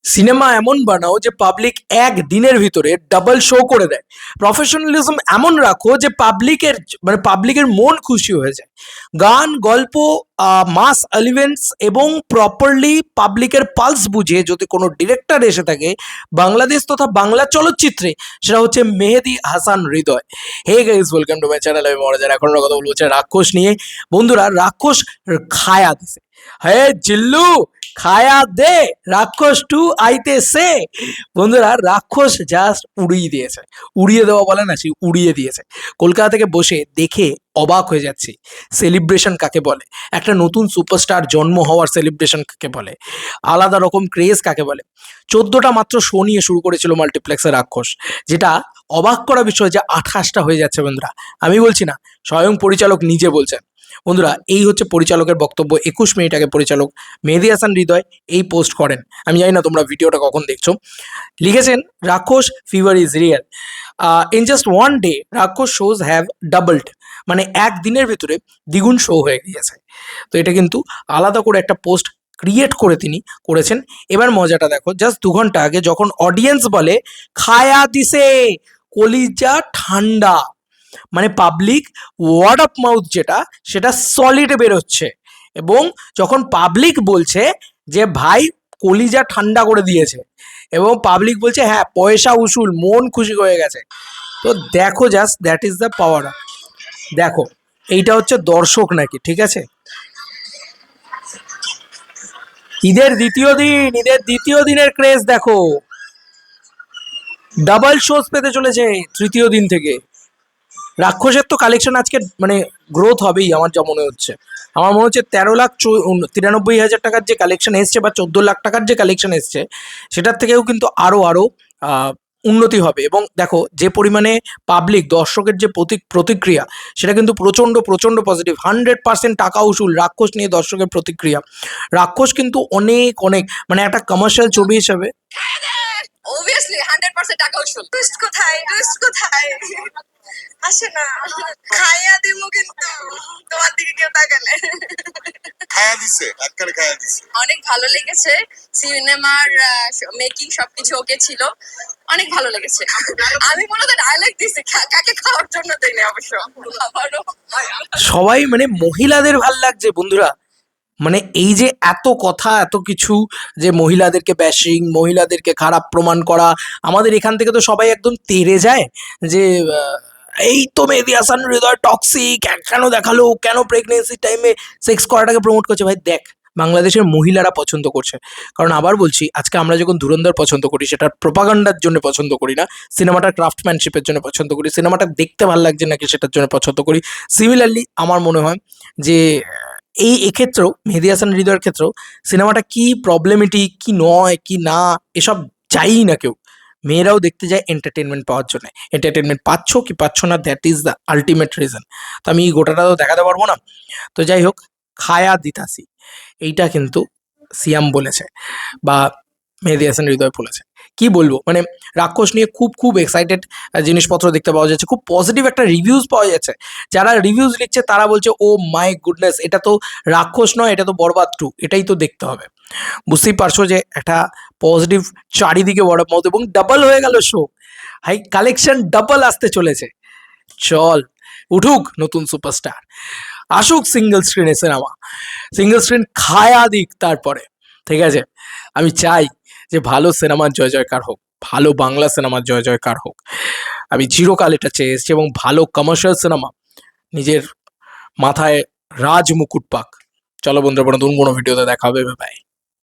Cinema এমন বানাও যে পাবলিক একদিনের ভিতরে ডাবল শো করে দেয়। প্রফেশনালিজম এমন রাখো যে পাবলিকের মন খুশি হয়ে যায়। গান, গল্প, মাস এলিমেন্টস এবং প্রপারলি পাবলিকের পালস বুঝে যদি কোনো ডিরেক্টর এসে থাকে বাংলাদেশ তথা বাংলা চলচ্চিত্রে, সেটা হচ্ছে Mehedi Hasan Hridoy. Hey guys, welcome to my channel. আমি মহারাজার এখন কথা বলবো হচ্ছে রাক্ষস নিয়ে। বন্ধুরা, রাক্ষস খায়া দিছে। হে জিল্লু, খায়া দে, রাক্ষস টু আইতেছে। বন্ধুরা, রাক্ষস জাস্ট উড়িয়ে দিয়েছে। উড়িয়ে দেওয়া বলে না, সেই উড়িয়ে দিয়েছে। কলকাতা থেকে বসে দেখে অবাক হয়ে যাচ্ছি। সেলিব্রেশন কাকে বলে, একটা নতুন সুপারস্টার জন্ম হওয়ার সেলিব্রেশন কাকে বলে, আলাদা রকম ক্রেজ কাকে বলে। 14টা মাত্র শো নিয়ে শুরু করেছিল মাল্টিপ্লেক্সের রাক্ষস, যেটা অবাক করা বিষয় যে 28টা হয়ে যাচ্ছে। বন্ধুরা, আমি বলছি না, স্বয়ং পরিচালক নিজে বলছেন। বন্ধুরা, এই হচ্ছে পরিচালকের বক্তব্য। 21 মিনিট আগে পরিচালক মেহেদী হাসান হৃদয় এই পোস্ট করেন। আমি জানি না তোমরা ভিডিওটা কখন দেখছো। লিখেছেন, রাক্ষস fever is real. In just one day রাক্ষস শোজ হ্যাভ ডাবলড, মানে একদিনের ভিতরে দ্বিগুণ শো হয়ে গিয়েছে। তো এটা কিন্তু আলাদা করে একটা পোস্ট ক্রিয়েট করে তিনি করেছেন। এবার মজাটা দেখো, জাস্ট 2 ঘন্টা আগে যখন অডিয়েন্স বলে খায়া দিছে, কলিজা ঠান্ডা, মানে পাবলিক ওয়ার্ড অফ মাউথ যেটা, সেটা সলিড বেরোচ্ছে। এবং যখন পাবলিক বলছে যে ভাই কলিজা ঠান্ডা করে দিয়েছে, এবং পাবলিক বলছে হ্যাঁ পয়সা উসুল, মন খুশি হয়ে গেছে। তো দেখো, just that is the power. দেখো, এইটা হচ্ছে দর্শক নাকি, ঠিক আছে। ঈদের দ্বিতীয় দিনের ক্রেজ দেখো, ডাবল শোজ পেতে চলেছে তৃতীয় দিন থেকে। রাক্ষসের তো কালেকশন আজকে মানে গ্রোথ হবেই আমার যা মনে হচ্ছে। আমার মনে হচ্ছে 13,93,000 টাকার যে কালেকশন এসছে বা 14 লাখ টাকার যে কালেকশন এসছে, সেটার থেকেও কিন্তু আরও উন্নতি হবে। এবং দেখো, যে পরিমাণে পাবলিক দর্শকের যে প্রতিক্রিয়া, সেটা কিন্তু প্রচণ্ড পজিটিভ। 100% টাকা উসুল রাক্ষস নিয়ে দর্শকের প্রতিক্রিয়া। রাক্ষস কিন্তু অনেক মানে একটা কমার্শিয়াল ছবি হিসাবে obviously 100% টাকা উসুল। টুইস্ট কোথায় আসে না, খাইয়া দিমু কিন্তু তোমার দিকে কেউ তাকালে। খায়া দিছে, একবারে খায়া দিছে। অনেক ভালো লেগেছে। সিনেমার মেকিং সবকিছু ওকে ছিল, অনেক ভালো লেগেছে। আমি মূলত ডায়লগ দিছি, কাকে খাওয়ার জন্য দেই না অবশ্য। আমারও সবাই মানে মহিলাদের ভাল লাগছে। বন্ধুরা, মানে এই যে এত কথা, এত কিছু, যে মহিলাদেরকে ব্যাশিং, মহিলাদেরকে খারাপ প্রমাণ করা, আমাদের এখান থেকে তো সবাই একদম তেড়ে যায় যে এই তো মেহেদী হাসান হৃদয় টক্সিক, কেন দেখালো, কেন প্রেগনেন্সি টাইমে সেক্স করাটাকে প্রমোট করছে। ভাই দেখ, বাংলাদেশের মহিলারা পছন্দ করছে। কারণ আবার বলছি, আজকে আমরা যখন ধুরন্ধর পছন্দ করি, সেটা প্রোপাগান্ডার জন্য পছন্দ করি না, সিনেমাটার ক্রাফটম্যানশিপের জন্য পছন্দ করি, সিনেমাটা দেখতে ভালো লাগছে নাকি সেটার জন্য পছন্দ করি। সিমিলারলি আমার মনে হয় যে এক্ষেত্রেও মেহেদী হাসান হৃদয়ের ক্ষেত্রেও সিনেমাটা কি প্রবলেমেটিক, কি নয়, কি না, এসব চাইই না কেউ। মেয়েরাও দেখতে যায় এন্টারটেনমেন্ট পাওয়ার জন্য। এন্টারটেনমেন্ট পাচ্ছ কি পাচ্ছ না, that is the ultimate reason. তো আমি গোটাটা তো দেখাতে পারবো না। তো যাই হোক, খায়া দিতাসি, এইটা কিন্তু সিয়াম বলেছে বা মেহেদী হাসান হৃদয় বলেছে। কি বলবো, মানে রাক্ষস নিয়ে খুব এক্সাইটেড জিনিসপত্র দেখতে পাওয়া যাচ্ছে। খুব পজিটিভ একটা রিভিউজ পাওয়া যাচ্ছে। যারা রিভিউজ লিখছে তারা বলছে ও মাই গুডনেস, এটা তো রাক্ষস নয়, এটা তো বরবাদ 2, এটাই তো দেখতে হবে। বুঝতেই পারছো যে একটা পজিটিভ চারিদিকে ওয়ার্ড অফ মাউথ, এবং ডাবল হয়ে গেল শো। হাই কালেকশন ডাবল আসতে চলেছে। চল উঠুক নতুন সুপারস্টার, আসুক সিঙ্গেল স্ক্রিনে সিনেমা, সিঙ্গেল স্ক্রিন খায়া দিক তারপরে, ঠিক আছে। আমি চাই যে ভালো সিনেমার জয় জয়কার হোক, ভালো বাংলা সিনেমার জয় জয়কার হোক। আমি চিরকাল এটা চেয়ে এসেছি, এবং ভালো কমার্শিয়াল সিনেমা নিজের মাথায় রাজ মুকুট পাক। চলো বন্ধুরা, নতুন কোনো ভিডিওতে দেখা হবে। বাই।